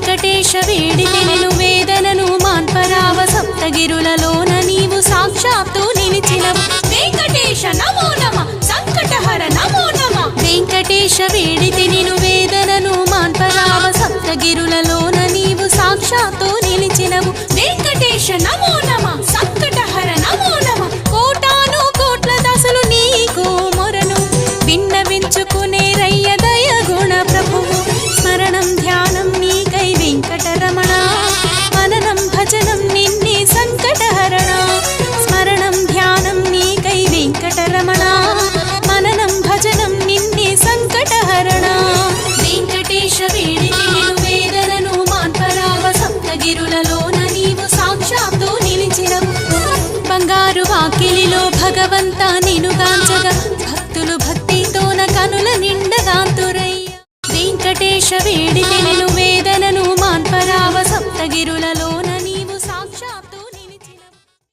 వెంకటేశ వేడితే నిను వేదనను మాన్పరావ సప్తగిరులలోన నీవు సాక్షాత్తు నిలిచినవు వెంకటేశ నమో నమ సంకటహర నమో నమ వెంకటేశ వేడితే నిను వేదనను మాన్పరావ సప్తగిరులలోన నీవు సాక్షాత్తు నిలిచినవు వెంకటేశ నమో నమ సంకటహర నమో నమ కోటాను కోట్ల దశలు నీకు మొరను విన్నవించుకునే రయ్య దయ గుణ ప్రభువు స్మరణం ధ్యానం నీకై వెంకటరమణ మననం భజనం నిన్నే సంకటహరణ స్మరణం ధ్యానం నీకై వెంకటరమణ మననం భజనం నిన్నే సంకటహరణ వెంకటేశ వేడితే నిను వేదనను మాన్పరావ సప్తగిరులలోన నీవు సాక్షాత్తు నిలిచినవు బంగారు వాకిలిలో భగవంత నిను గాంచగా భక్తులు భక్తితోన కనుల నిండగాంతురయ్య వెంకటేశ వేడితే నిను